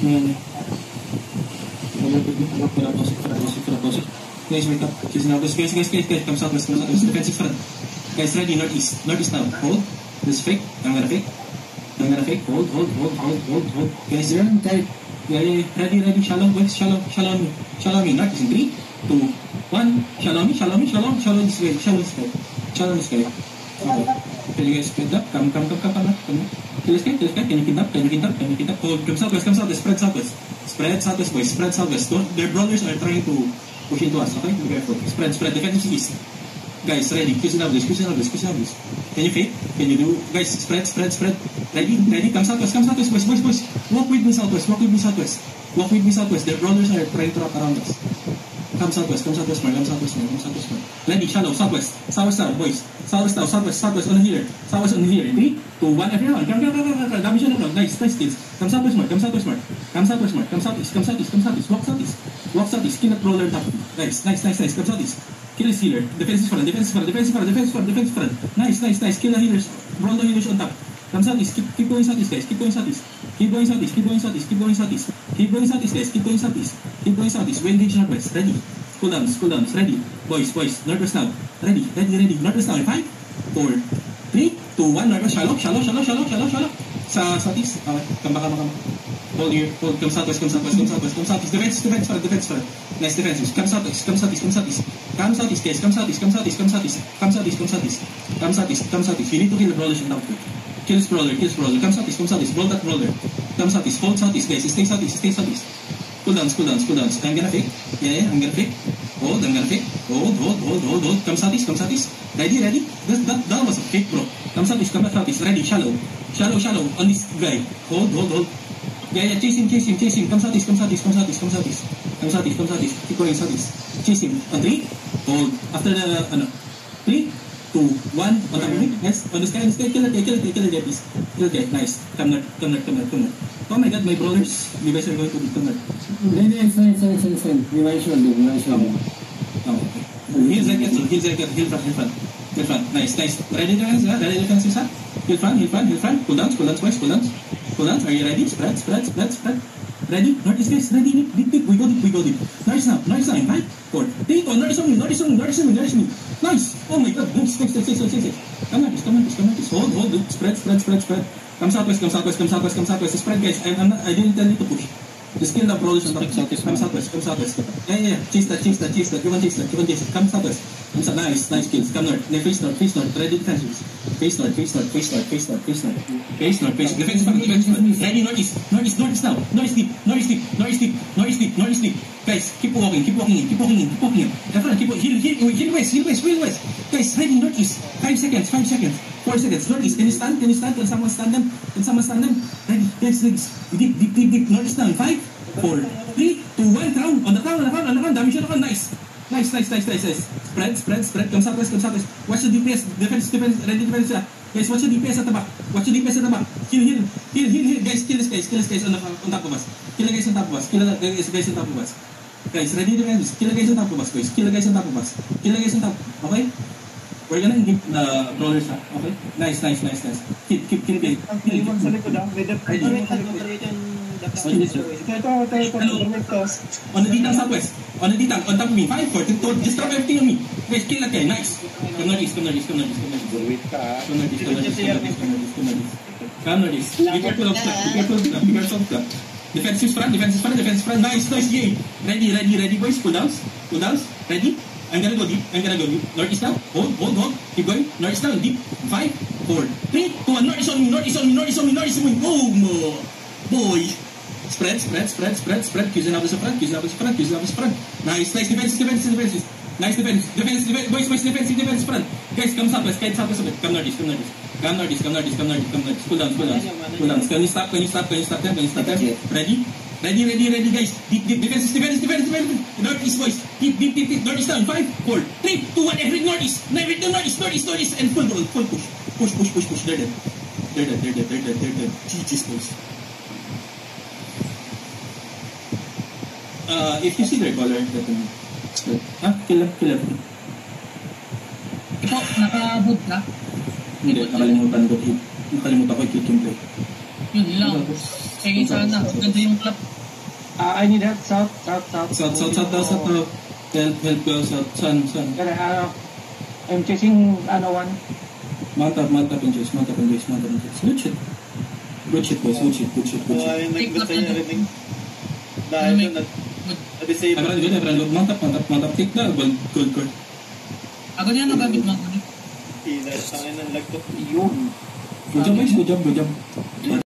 Guys, wake up. Guys, come southwest. Defensive front. Guys, ready, northeast now. Hold. This fake. I'm gonna fake. Hold. Guys, you're tired. Yeah. Ready. Shallow, boys. Shallow me. Northeast in 3, 2, 1. Shallow me. Shallow this way. Shallow this way. Okay. Can you guys get up? Come. Kill this guy. Can you get up? Hold. Come southwest. Spread southwest, boys. Spread southwest. Their brothers are trying to push into us. Okay? Be careful. Spread. Defensive east. Guys, ready. Q this. Can you fake? Can you do? Guys, spread. Ready. Come southwest, boys. Walk with me southwest. Their brothers are trying to wrap around us. Come southwest, more. Ready, shallow, southwest now, boys. Southwest on the healer. 3, 2, 1, everyone. Come. Damage on the ground. Nice kills. Come southwest more. Come southeast. Walk southeast. Kill that roller top. Nice. Come southeast. Kill his healer. Defensive front. Nice. Kill the healers. Roll the healers on top. Come southeast. Keep going southeast, guys. Keep going southeast, guys. We engage northwest. Ready. Cool downs. Ready. Boys. Northwest now. Ready. Northwest now. 5, 4, 3, 2, 1. Northwest. Shallow. Southeast. Come back. Hold here. Come southwest. Defense front. Nice defenses. Come southeast, guys. Come southeast. You need to kill the brawlers in top. Kill this brawler. Come southeast. Blow that brawler. Come southeast. Hold southeast, guys. Stay southeast. Cool downs. I'm gonna fake. Yeah, I'm gonna fake. Hold. I'm gonna fake. Hold. Come southeast. Ready. That was a fake, bro. Come southeast. Ready. Shallow. On this guy. Hold. Yeah. Chase him. Come southeast. Keep going southeast. Chase him. On 3. Hold. After the 3, 2, 1. On top of me. Yes. On the sky. Kill the guy, please. Kill the guy. Nice. Come there. Oh my god, my brothers. You guys are going to be come there. It's fine. We might show you. Okay. Heal front. Nice. Ready defense, sir? Heal front. Cool downs, boys. Cool downs. Are you ready? Spread. Ready? Northeast, guys. Ready? Deep. We go deep. Northeast now. In 5, 4, 3, 2, Northeast on me. Nice. Oh my god. Stay. Come on. Hold. Spread. Come southwest. Spread, guys. I didn't tell you to push. Just kill the brawlers on top. Come southwest. Yeah. Chase that. Keep on chase that. Come southwest. Nice kills. Come north. Face north. Ready defenses. Face north. Defensive front. Ready northeast now. Northeast deep. Guys, keep walking in. Everyone, heal west. Guys, ready northeast. 5 seconds. 4 seconds. Northeast. Can you stand? Can someone stand them? Ready. Guys, deep. Northeast now. 5, 4, 3, 2, 1. Crown. On the crown. Damage on the crown. Nice. Spread. Come southwest. Watch the DPS. Defense. Ready defense. Guys, watch the DPS at the back. Heal. Guys, kill this guys on top of us. Kill the guys on top of us. Guys, ready defense. Kill the guys on top of us, guys. Kill the guys on top. Okay? We're gonna give the brawlers, okay? Nice. Keep kill. On the D-tank southwest. On top of me. 5, 4, 3, 2, just drop everything on me. Guys, kill that guy. Nice. Come northeast. Come northeast. Be careful of that. Defensive front. Nice. Yay. Ready, boys. Pull downs. Ready. I'm gonna go deep. Northeast now. Hold. Keep going. Northeast now. Deep. 5, 4, 3, 2, 1. Northeast on me. Boom. Boy. Spread. Q's up the front. Nice. Defenses. Nice defense. Boys, defense front. Guys, come southwest. Come northeast. Cool down. Can you stop them? Ready, guys. Deep. Defense. Northeast, boys. Deep. Northeast down. 5, 4, 3, 2, 1. Every northeast. Northeast. And full push. Push. They're dead. GG's, boys. If you see their color, kill them. Ikaw, naka-boot ka? Hindi, nakalimutan ko i-click yung play. Yun lang. Sige, sana. Ganda yung club. I need help. South. South daw. Help go, south. Sun. I'm chasing one. Mount up and chase. Good shit. Good shit, boys. Good shit. Nag-gusto niya rin. Dahil doon, na-disable. Everyone good. Mount up. Take na. Gold court. Ako niya nagamit mo ako. Hila, tangin ng lag to. Yun. Good job, boys. Good job.